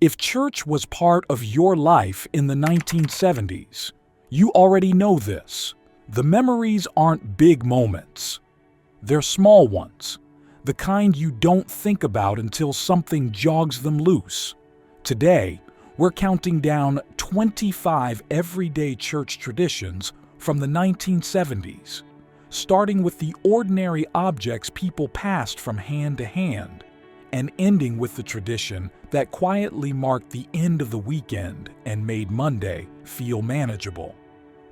If church was part of your life in the 1970s, you already know this. The memories aren't big moments. They're small ones, the kind you don't think about until something jogs them loose. Today, we're counting down 25 everyday church traditions from the 1970s, starting with the ordinary objects people passed from hand to hand, and ending with the tradition that quietly marked the end of the weekend and made Monday feel manageable.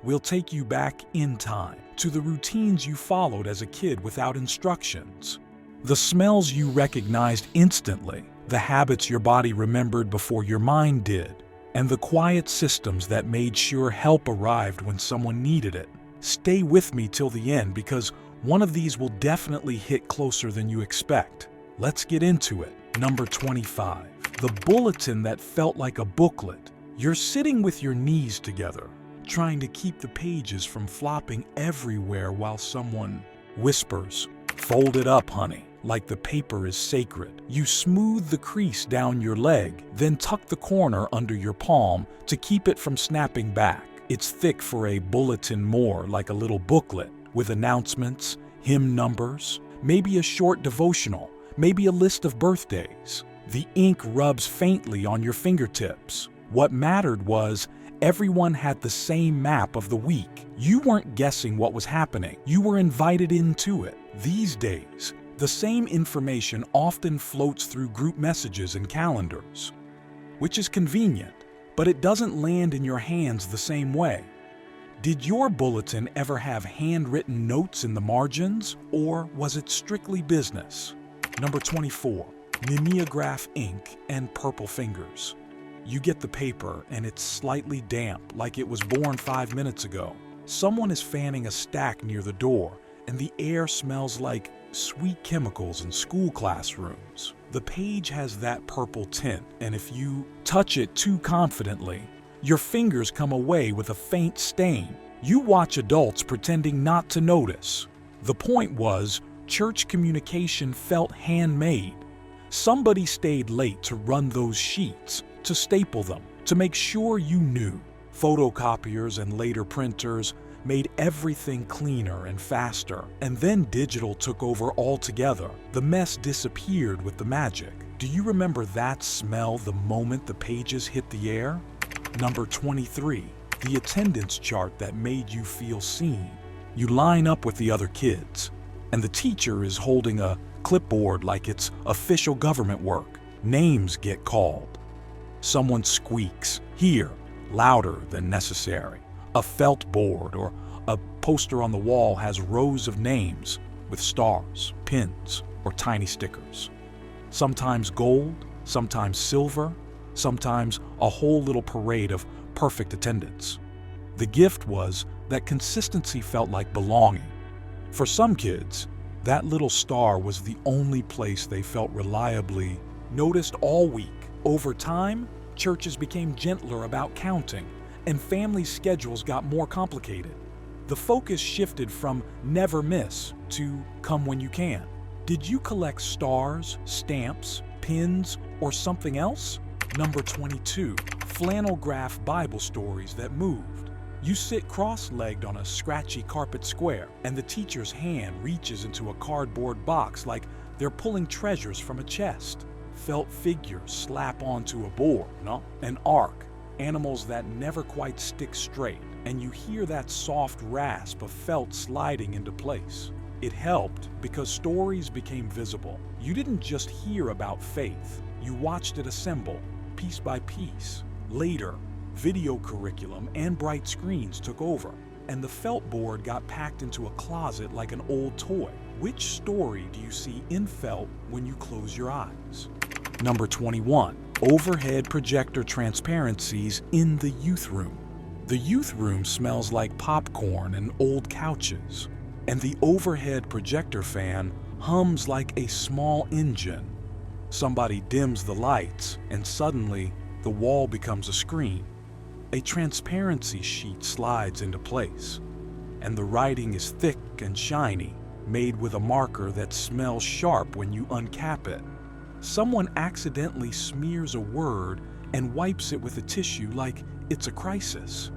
We'll take you back in time to the routines you followed as a kid without instructions, the smells you recognized instantly, the habits your body remembered before your mind did, and the quiet systems that made sure help arrived when someone needed it. Stay with me till the end because one of these will definitely hit closer than you expect. Let's get into it. Number 25. The bulletin that felt like a booklet. You're sitting with your knees together, trying to keep the pages from flopping everywhere while someone whispers, "Fold it up, honey," like the paper is sacred. You smooth the crease down your leg, then tuck the corner under your palm to keep it from snapping back. It's thick for a bulletin, more like a little booklet with announcements, hymn numbers, maybe a short devotional, maybe a list of birthdays. The ink rubs faintly on your fingertips. What mattered was everyone had the same map of the week. You weren't guessing what was happening. You were invited into it. These days, the same information often floats through group messages and calendars, which is convenient, but it doesn't land in your hands the same way. Did your bulletin ever have handwritten notes in the margins, or was it strictly business? Number 24. Mimeograph ink and purple fingers. You get the paper and it's slightly damp, like it was born 5 minutes ago. Someone is fanning a stack near the door, and the air smells like sweet chemicals in school classrooms. The page has that purple tint, and if you touch it too confidently, your fingers come away with a faint stain. You watch adults pretending not to notice. The point was, church communication felt handmade. Somebody stayed late to run those sheets, to staple them, to make sure you knew. Photocopiers and later printers made everything cleaner and faster, and then digital took over altogether. The mess disappeared with the magic. Do you remember that smell the moment the pages hit the air? Number 23. The attendance chart that made you feel seen. You line up with the other kids, and the teacher is holding a clipboard like it's official government work. Names get called. Someone squeaks, "Here," louder than necessary. A felt board or a poster on the wall has rows of names with stars, pins, or tiny stickers. Sometimes gold, sometimes silver, sometimes a whole little parade of perfect attendance. The gift was that consistency felt like belonging. For some kids, that little star was the only place they felt reliably noticed all week. Over time, churches became gentler about counting, and family schedules got more complicated. The focus shifted from never miss to come when you can. Did you collect stars, stamps, pins, or something else? Number 22. Flannel graph Bible stories that moved. You sit cross-legged on a scratchy carpet square, and the teacher's hand reaches into a cardboard box like they're pulling treasures from a chest. Felt figures slap onto a board, an arc, animals that never quite stick straight, and you hear that soft rasp of felt sliding into place. It helped because stories became visible. You didn't just hear about faith, you watched it assemble, piece by piece. Later, video curriculum and bright screens took over, and the felt board got packed into a closet like an old toy. Which story do you see in felt when you close your eyes? Number 21. Overhead projector transparencies in the youth room. The youth room smells like popcorn and old couches, and the overhead projector fan hums like a small engine. Somebody dims the lights, and suddenly the wall becomes a screen. A transparency sheet slides into place, and the writing is thick and shiny, made with a marker that smells sharp when you uncap it. Someone accidentally smears a word and wipes it with a tissue like it's a crisis.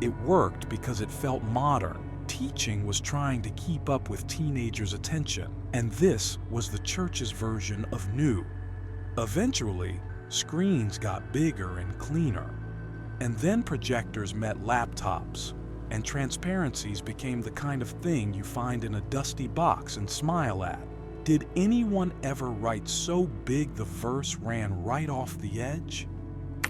It worked because it felt modern. Teaching was trying to keep up with teenagers' attention, and this was the church's version of new. Eventually, screens got bigger and cleaner, and then projectors met laptops, and transparencies became the kind of thing you find in a dusty box and smile at. Did anyone ever write so big the verse ran right off the edge?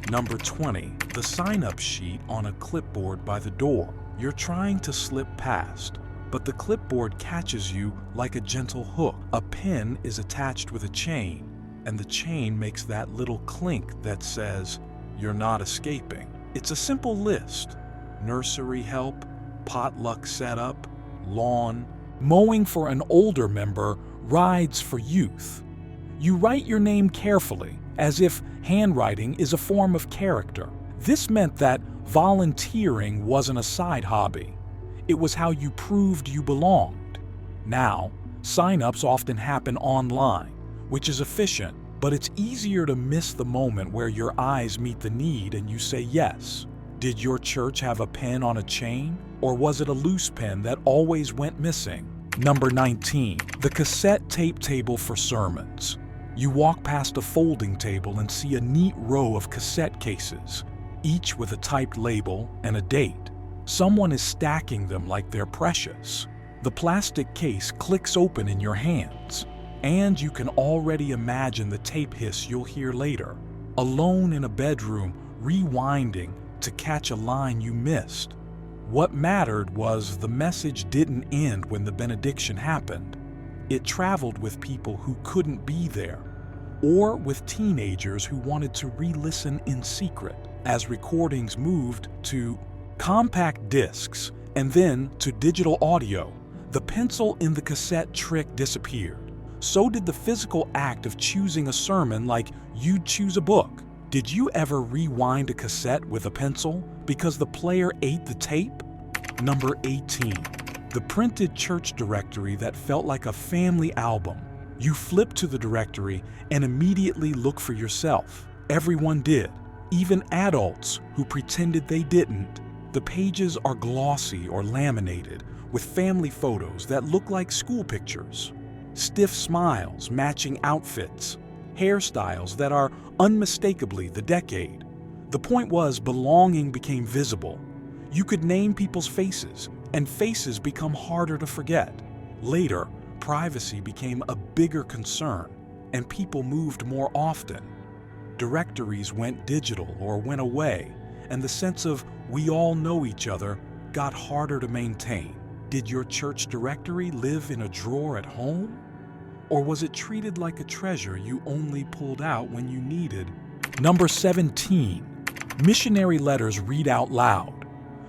Number 20, the sign-up sheet on a clipboard by the door. You're trying to slip past, but the clipboard catches you like a gentle hook. A pin is attached with a chain, and the chain makes that little clink that says, "You're not escaping." It's a simple list: nursery help, potluck setup, lawn, mowing for an older member, rides for youth. You write your name carefully, as if handwriting is a form of character. This meant that volunteering wasn't a side hobby. It was how you proved you belonged. Now, sign-ups often happen online, which is efficient, but it's easier to miss the moment where your eyes meet the need and you say yes. Did your church have a pen on a chain, or was it a loose pen that always went missing? Number 19, the cassette tape table for sermons. You walk past a folding table and see a neat row of cassette cases, each with a typed label and a date. Someone is stacking them like they're precious. The plastic case clicks open in your hands, and you can already imagine the tape hiss you'll hear later. Alone in a bedroom, rewinding to catch a line you missed. What mattered was the message didn't end when the benediction happened. It traveled with people who couldn't be there, or with teenagers who wanted to re-listen in secret. As recordings moved to compact discs and then to digital audio, the pencil in the cassette trick disappeared. So did the physical act of choosing a sermon like you'd choose a book. Did you ever rewind a cassette with a pencil because the player ate the tape? Number 18, the printed church directory that felt like a family album. You flip to the directory and immediately look for yourself. Everyone did, even adults who pretended they didn't. The pages are glossy or laminated with family photos that look like school pictures. Stiff smiles matching outfits, hairstyles that are unmistakably the decade. The point was, belonging became visible. You could name people's faces, and faces become harder to forget. Later, privacy became a bigger concern, and people moved more often. Directories went digital or went away, and the sense of we all know each other got harder to maintain. Did your church directory live in a drawer at home? Or was it treated like a treasure you only pulled out when you needed? Number 17, missionary letters read out loud.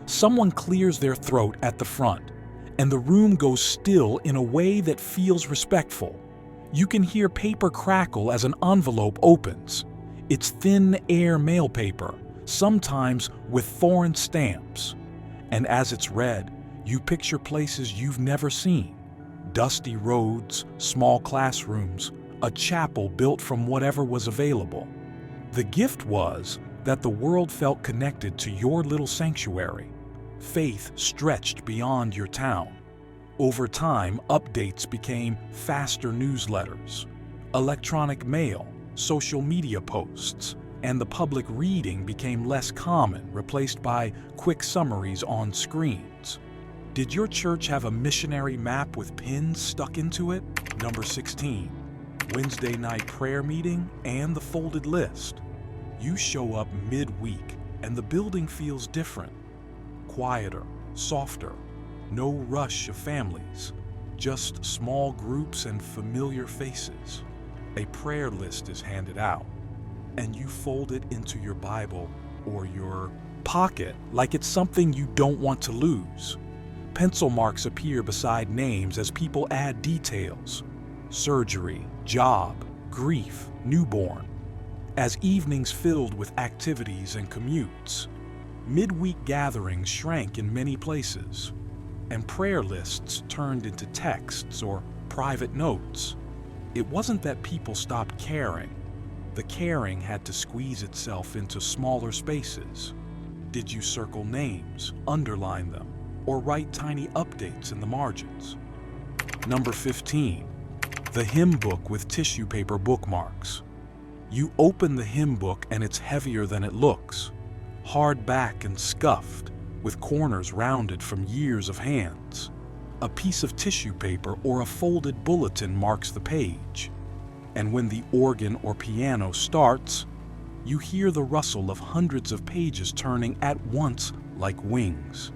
Someone clears their throat at the front, and the room goes still in a way that feels respectful. You can hear paper crackle as an envelope opens. It's thin air mail paper, sometimes with foreign stamps. And as it's read, you picture places you've never seen. Dusty roads, small classrooms, a chapel built from whatever was available. The gift was that the world felt connected to your little sanctuary. Faith stretched beyond your town. Over time, updates became faster newsletters, electronic mail, social media posts, and the public reading became less common, replaced by quick summaries on screens. Did your church have a missionary map with pins stuck into it? Number 16, Wednesday night prayer meeting and the folded list. You show up midweek and the building feels different. Quieter, softer, no rush of families, just small groups and familiar faces. A prayer list is handed out, and you fold it into your Bible or your pocket like it's something you don't want to lose. Pencil marks appear beside names as people add details: surgery, job, grief, newborn. As evenings filled with activities and commutes, midweek gatherings shrank in many places, and prayer lists turned into texts or private notes. It wasn't that people stopped caring. The caring had to squeeze itself into smaller spaces. Did you circle names, underline them, or write tiny updates in the margins? Number 15. The hymn book with tissue paper bookmarks. You open the hymn book and it's heavier than it looks. Hard back and scuffed, with corners rounded from years of hands. A piece of tissue paper or a folded bulletin marks the page. And when the organ or piano starts, you hear the rustle of hundreds of pages turning at once like wings.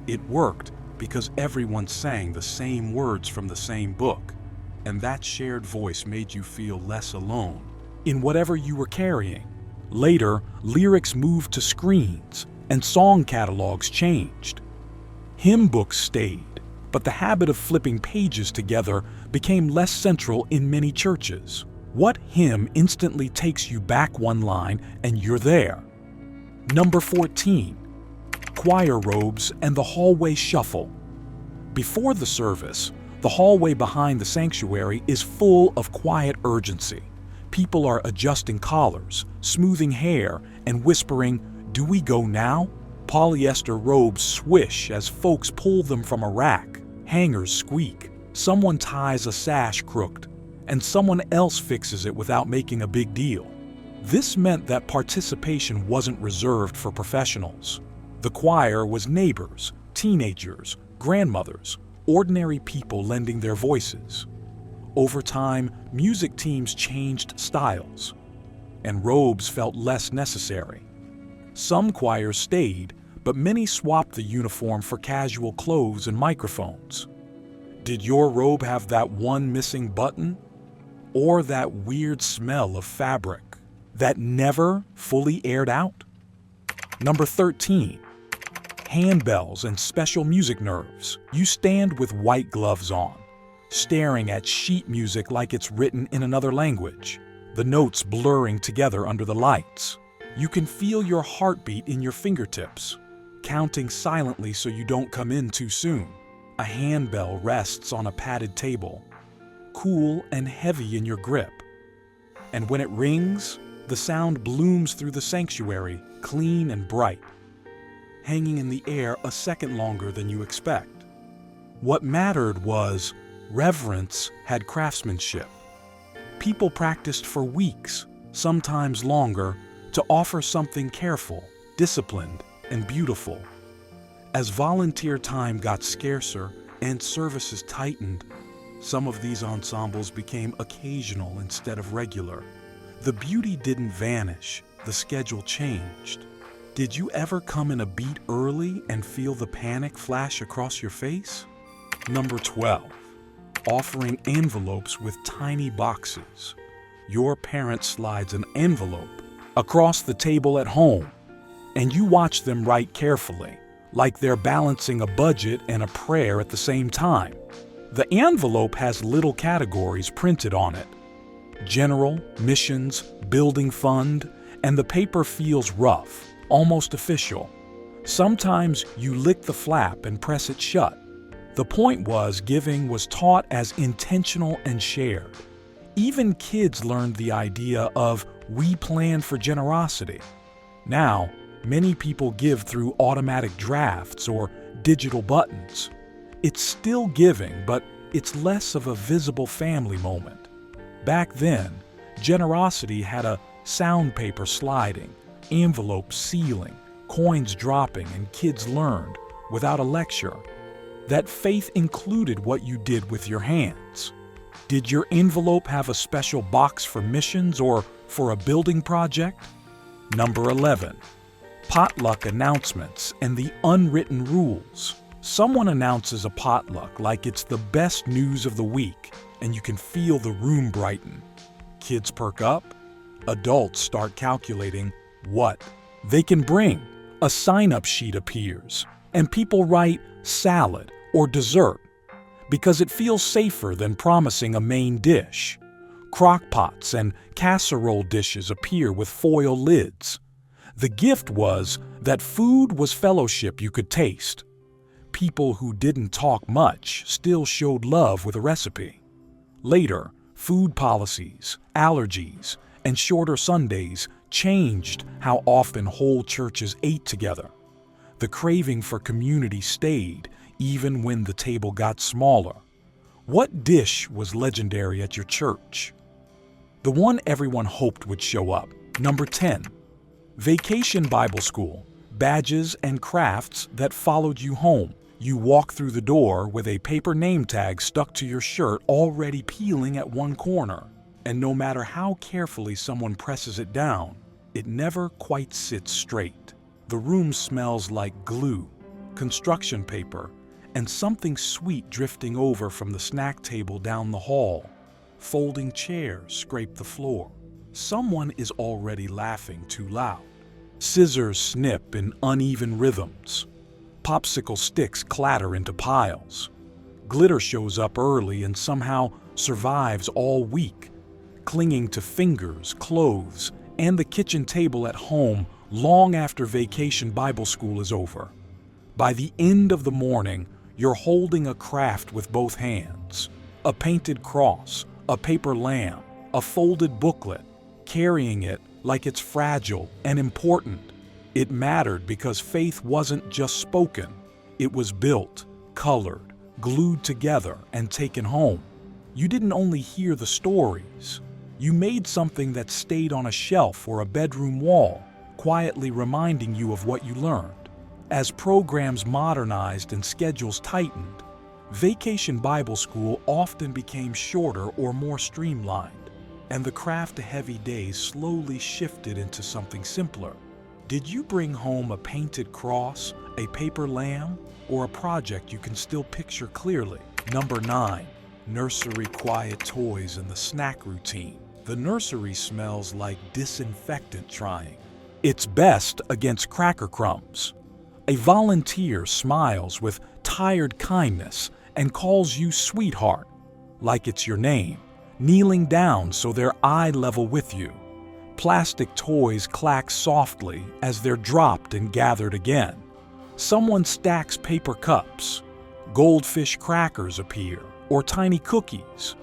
It worked because everyone sang the same words from the same book, and that shared voice made you feel less alone in whatever you were carrying. Later, lyrics moved to screens, and song catalogs changed. Hymn books stayed, but the habit of flipping pages together became less central in many churches. What hymn instantly takes you back one line and you're there? Number 14. Choir robes and the hallway shuffle. Before the service, the hallway behind the sanctuary is full of quiet urgency. People are adjusting collars, smoothing hair, and whispering, "Do we go now?" Polyester robes swish as folks pull them from a rack. Hangers squeak. Someone ties a sash crooked, and someone else fixes it without making a big deal. This meant that participation wasn't reserved for professionals. The choir was neighbors, teenagers, grandmothers, ordinary people lending their voices. Over time, music teams changed styles, and robes felt less necessary. Some choirs stayed, but many swapped the uniform for casual clothes and microphones. Did your robe have that one missing button? Or that weird smell of fabric that never fully aired out? Number 13. Handbells and special music nerves. You stand with white gloves on, staring at sheet music like it's written in another language, the notes blurring together under the lights. You can feel your heartbeat in your fingertips, counting silently so you don't come in too soon. A handbell rests on a padded table, cool and heavy in your grip. And when it rings, the sound blooms through the sanctuary, clean and bright, hanging in the air a second longer than you expect. What mattered was reverence had craftsmanship. People practiced for weeks, sometimes longer, to offer something careful, disciplined, and beautiful. As volunteer time got scarcer and services tightened, some of these ensembles became occasional instead of regular. The beauty didn't vanish, the schedule changed. Did you ever come in a beat early and feel the panic flash across your face? Number 12. Offering envelopes with tiny boxes. Your parent slides an envelope across the table at home, and you watch them write carefully, like they're balancing a budget and a prayer at the same time. The envelope has little categories printed on it: general, missions, building fund, and the paper feels rough, almost official. Sometimes you lick the flap and press it shut. The point was, giving was taught as intentional and shared. Even kids learned the idea of "we plan for generosity." Now, many people give through automatic drafts or digital buttons. It's still giving, but it's less of a visible family moment. Back then, generosity had a sound paper sliding, envelopes sealing, coins dropping, and kids learned, without a lecture, that faith included what you did with your hands. Did your envelope have a special box for missions or for a building project? Number 11. Potluck announcements and the unwritten rules. Someone announces a potluck like it's the best news of the week, and you can feel the room brighten. Kids perk up. Adults start calculating what they can bring. A sign-up sheet appears, and people write salad or dessert because it feels safer than promising a main dish. Crock-pots and casserole dishes appear with foil lids. The gift was that food was fellowship you could taste. People who didn't talk much still showed love with a recipe. Later, food policies, allergies, and shorter Sundays changed how often whole churches ate together. The craving for community stayed even when the table got smaller. What dish was legendary at your church? The one everyone hoped would show up. Number 10. Vacation Bible School. Badges and crafts that followed you home. You walk through the door with a paper name tag stuck to your shirt already peeling at one corner. And no matter how carefully someone presses it down, it never quite sits straight. The room smells like glue, construction paper, and something sweet drifting over from the snack table down the hall. Folding chairs scrape the floor. Someone is already laughing too loud. Scissors snip in uneven rhythms. Popsicle sticks clatter into piles. Glitter shows up early and somehow survives all week, clinging to fingers, clothes, and the kitchen table at home long after Vacation Bible School is over. By the end of the morning, you're holding a craft with both hands. A painted cross, a paper lamb, a folded booklet, carrying it like it's fragile and important. It mattered because faith wasn't just spoken. It was built, colored, glued together, and taken home. You didn't only hear the stories. You made something that stayed on a shelf or a bedroom wall, quietly reminding you of what you learned. As programs modernized and schedules tightened, Vacation Bible School often became shorter or more streamlined, and the craft-heavy days slowly shifted into something simpler. Did you bring home a painted cross, a paper lamb, or a project you can still picture clearly? Number 9. Nursery quiet toys and the snack routine. The nursery smells like disinfectant trying its best against cracker crumbs. A volunteer smiles with tired kindness and calls you sweetheart, like it's your name, kneeling down so they're eye level with you. Plastic toys clack softly as they're dropped and gathered again. Someone stacks paper cups. Goldfish crackers appear, or tiny cookies,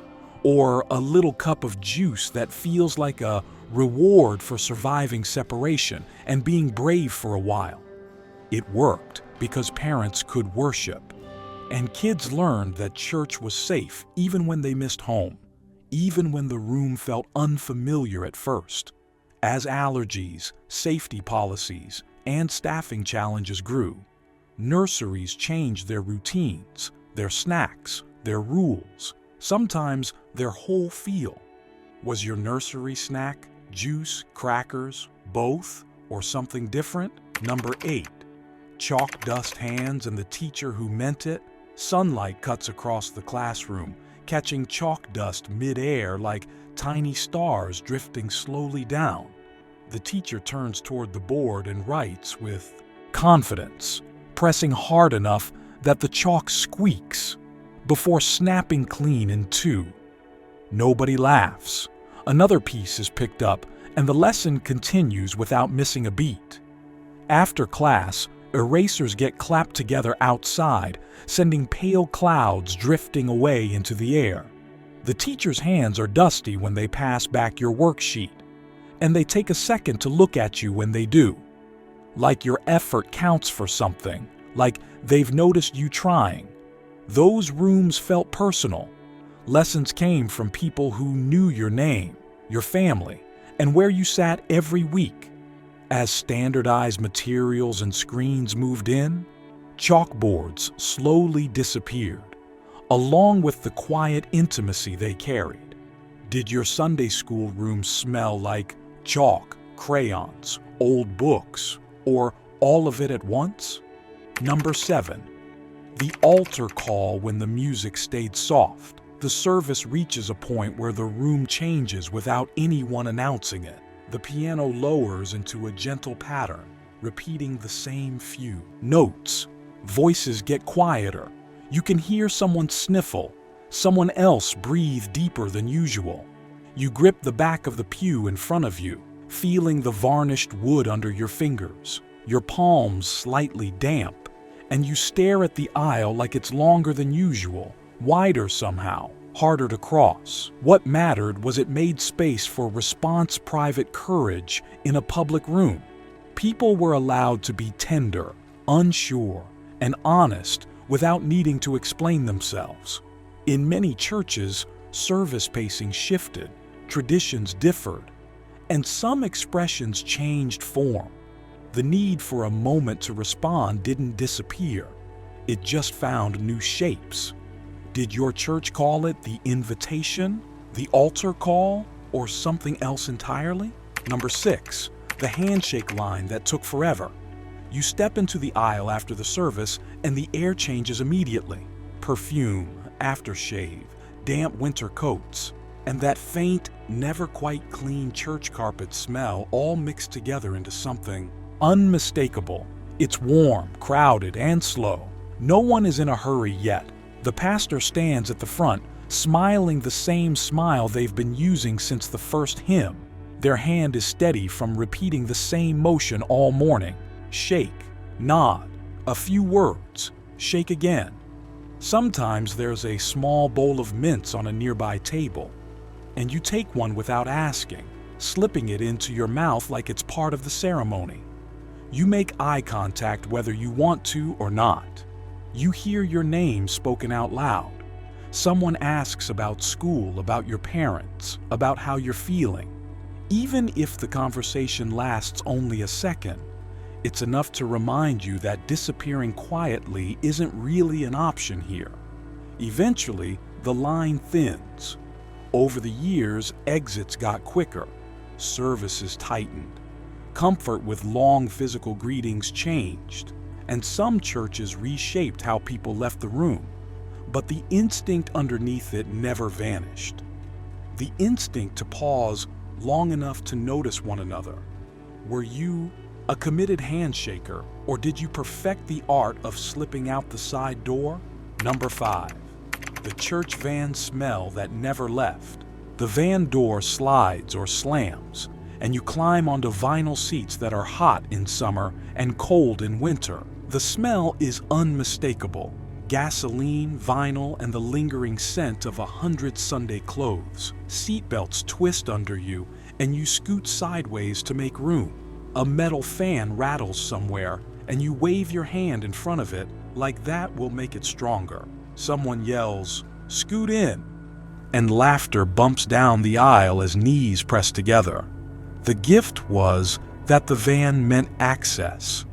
or a little cup of juice that feels like a reward for surviving separation and being brave for a while. It worked because parents could worship, and kids learned that church was safe even when they missed home, even when the room felt unfamiliar at first. As allergies, safety policies, and staffing challenges grew, nurseries changed their routines, their snacks, their rules, sometimes their whole feel. Was your nursery snack juice, crackers, both, or something different? Number 8. Chalk dust hands and the teacher who meant it. Sunlight cuts across the classroom, catching chalk dust mid-air like tiny stars drifting slowly down. The teacher turns toward the board and writes with confidence, pressing hard enough that the chalk squeaks before snapping clean in two. Nobody laughs. Another piece is picked up, and the lesson continues without missing a beat. After class, erasers get clapped together outside, sending pale clouds drifting away into the air. The teacher's hands are dusty when they pass back your worksheet, and they take a second to look at you when they do. Like your effort counts for something, like they've noticed you trying. Those rooms felt personal. Lessons came from people who knew your name, your family, and where you sat every week. As standardized materials and screens moved in, chalkboards slowly disappeared, along with the quiet intimacy they carried. Did your Sunday school room smell like chalk, crayons, old books, or all of it at once? Number 7. The altar call when the music stayed soft. The service reaches a point where the room changes without anyone announcing it. The piano lowers into a gentle pattern, repeating the same few notes. Voices get quieter. You can hear someone sniffle, someone else breathe deeper than usual. You grip the back of the pew in front of you, feeling the varnished wood under your fingers, your palms slightly damp, and you stare at the aisle like it's longer than usual, wider somehow, harder to cross. What mattered was it made space for response private courage in a public room. People were allowed to be tender, unsure, and honest without needing to explain themselves. In many churches, service pacing shifted, traditions differed, and some expressions changed form. The need for a moment to respond didn't disappear. It just found new shapes. Did your church call it the invitation, the altar call, or something else entirely? Number 6, the handshake line that took forever. You step into the aisle after the service and the air changes immediately. Perfume, aftershave, damp winter coats, and that faint, never quite clean church carpet smell all mixed together into something unmistakable. It's warm, crowded, and slow. No one is in a hurry yet. The pastor stands at the front, smiling the same smile they've been using since the first hymn. Their hand is steady from repeating the same motion all morning. Shake, nod, a few words, shake again. Sometimes there's a small bowl of mints on a nearby table, and you take one without asking, slipping it into your mouth like it's part of the ceremony. You make eye contact whether you want to or not. You hear your name spoken out loud. Someone asks about school, about your parents, about how you're feeling. Even if the conversation lasts only a second, it's enough to remind you that disappearing quietly isn't really an option here. Eventually, the line thins. Over the years, exits got quicker, services tightened, comfort with long physical greetings changed, and some churches reshaped how people left the room. But the instinct underneath it never vanished. The instinct to pause long enough to notice one another. Were you a committed handshaker, or did you perfect the art of slipping out the side door? Number 5, the church van smell that never left. The van door slides or slams, and you climb onto vinyl seats that are hot in summer and cold in winter. The smell is unmistakable. Gasoline, vinyl, and the lingering scent of 100 Sunday clothes. Seatbelts twist under you, and you scoot sideways to make room. A metal fan rattles somewhere, and you wave your hand in front of it like that will make it stronger. Someone yells, "Scoot in!" and laughter bumps down the aisle as knees press together. The gift was that the van meant access.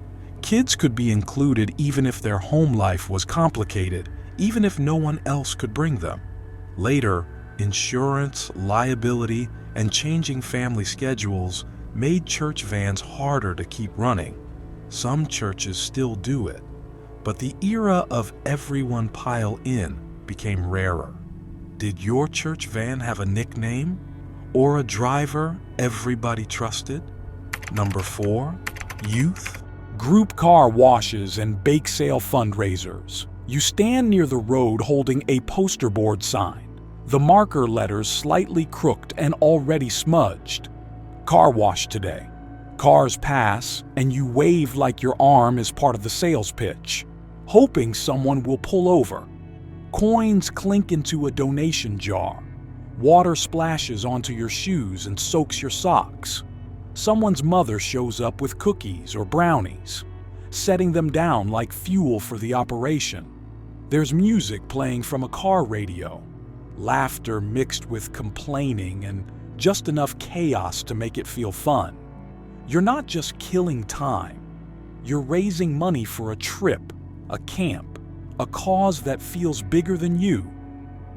Kids could be included even if their home life was complicated, even if no one else could bring them. Later, insurance, liability, and changing family schedules made church vans harder to keep running. Some churches still do it, but the era of everyone pile in became rarer. Did your church van have a nickname or a driver everybody trusted? Number 4, youth. Group car washes and bake sale fundraisers. You stand near the road holding a poster board sign, the marker letters slightly crooked and already smudged. Car wash today. Cars pass, and you wave like your arm is part of the sales pitch, hoping someone will pull over. Coins clink into a donation jar. Water splashes onto your shoes and soaks your socks. Someone's mother shows up with cookies or brownies, setting them down like fuel for the operation. There's music playing from a car radio, laughter mixed with complaining, and just enough chaos to make it feel fun. You're not just killing time. You're raising money for a trip, a camp, a cause that feels bigger than you.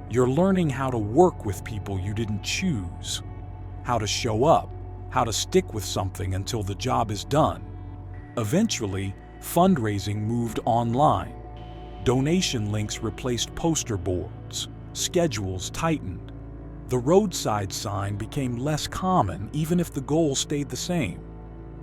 You're learning how to work with people you didn't choose, how to show up, how to stick with something until the job is done. Eventually, fundraising moved online. Donation links replaced poster boards. Schedules tightened. The roadside sign became less common even if the goal stayed the same.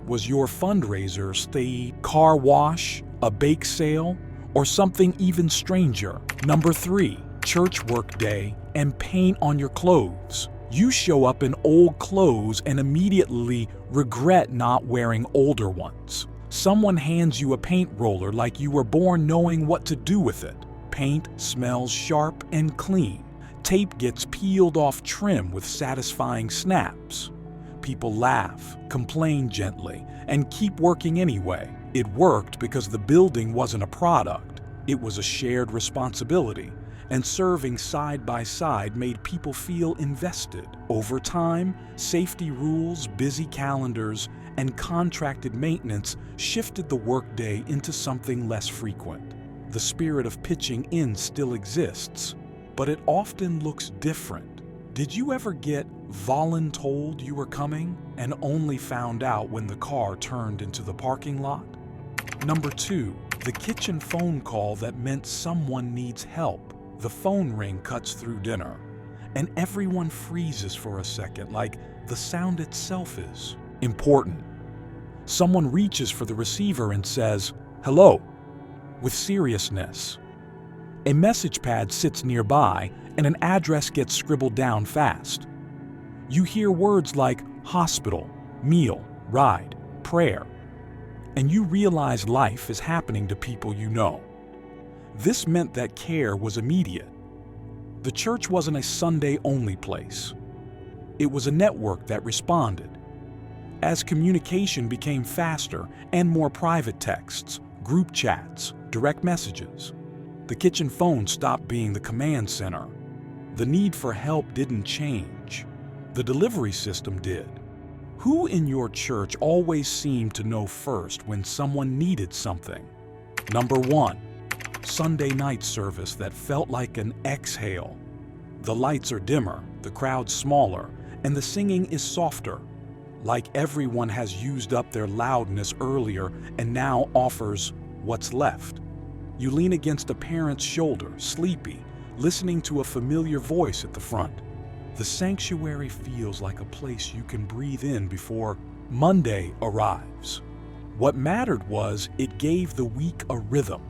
Was your fundraiser the car wash, a bake sale, or something even stranger? Number 3, church work day and paint on your clothes. You show up in old clothes and immediately regret not wearing older ones. Someone hands you a paint roller like you were born knowing what to do with it. Paint smells sharp and clean, Tape gets peeled off trim with satisfying snaps. People laugh, complain gently, and keep working anyway. It worked because the building wasn't a product. It was a shared responsibility, and serving side by side made people feel invested. Over time, safety rules, busy calendars, and contracted maintenance shifted the workday into something less frequent. The spirit of pitching in still exists, but it often looks different. Did you ever get voluntold you were coming and only found out when the car turned into the parking lot? Number 2, the kitchen phone call that meant someone needs help. The phone ring cuts through dinner, and everyone freezes for a second, like the sound itself is important. Someone reaches for the receiver and says, "Hello," with seriousness. A message pad sits nearby, and an address gets scribbled down fast. You hear words like hospital, meal, ride, prayer, and you realize life is happening to people you know. This meant that care was immediate. The church wasn't a Sunday-only place. It was a network that responded. As communication became faster and more private texts, group chats, direct messages, the kitchen phone stopped being the command center. The need for help didn't change. The delivery system did. Who in your church always seemed to know first when someone needed something? Number 1. Sunday night service that felt like an exhale. The lights are dimmer, the crowd smaller, and the singing is softer. Like everyone has used up their loudness earlier and now offers what's left. You lean against a parent's shoulder, sleepy, listening to a familiar voice at the front. The sanctuary feels like a place you can breathe in before Monday arrives. What mattered was it gave the week a rhythm.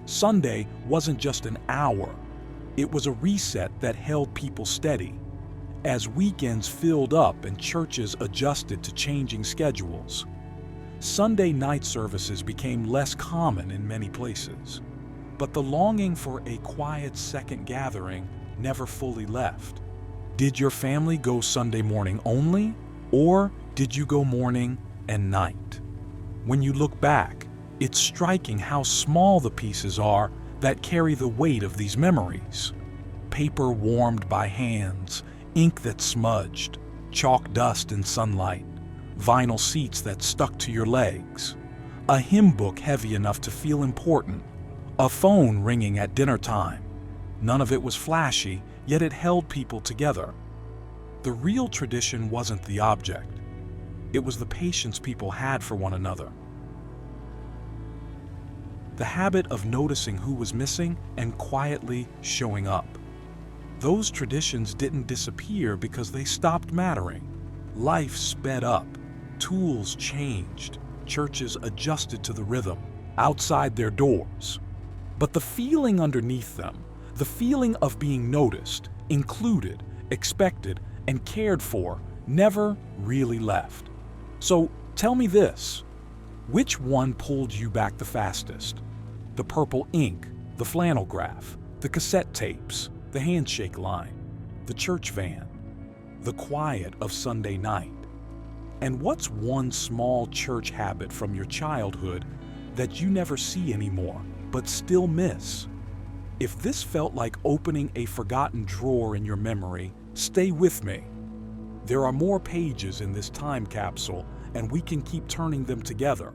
Sunday wasn't just an hour. It was a reset that held people steady. As weekends filled up and churches adjusted to changing schedules, Sunday night services became less common in many places. But the longing for a quiet second gathering never fully left. Did your family go Sunday morning only, or did you go morning and night? When you look back, it's striking how small the pieces are that carry the weight of these memories. Paper warmed by hands, ink that smudged, chalk dust in sunlight, vinyl seats that stuck to your legs, a hymn book heavy enough to feel important, a phone ringing at dinner time. None of it was flashy, yet it held people together. The real tradition wasn't the object. It was the patience people had for one another. The habit of noticing who was missing and quietly showing up. Those traditions didn't disappear because they stopped mattering. Life sped up, tools changed, churches adjusted to the rhythm outside their doors. But the feeling underneath them, the feeling of being noticed, included, expected, and cared for, never really left. So tell me this, which one pulled you back the fastest? The purple ink, the flannel graph, the cassette tapes, the handshake line, the church van, the quiet of Sunday night. And what's one small church habit from your childhood that you never see anymore, but still miss? If this felt like opening a forgotten drawer in your memory, stay with me. There are more pages in this time capsule, and we can keep turning them together.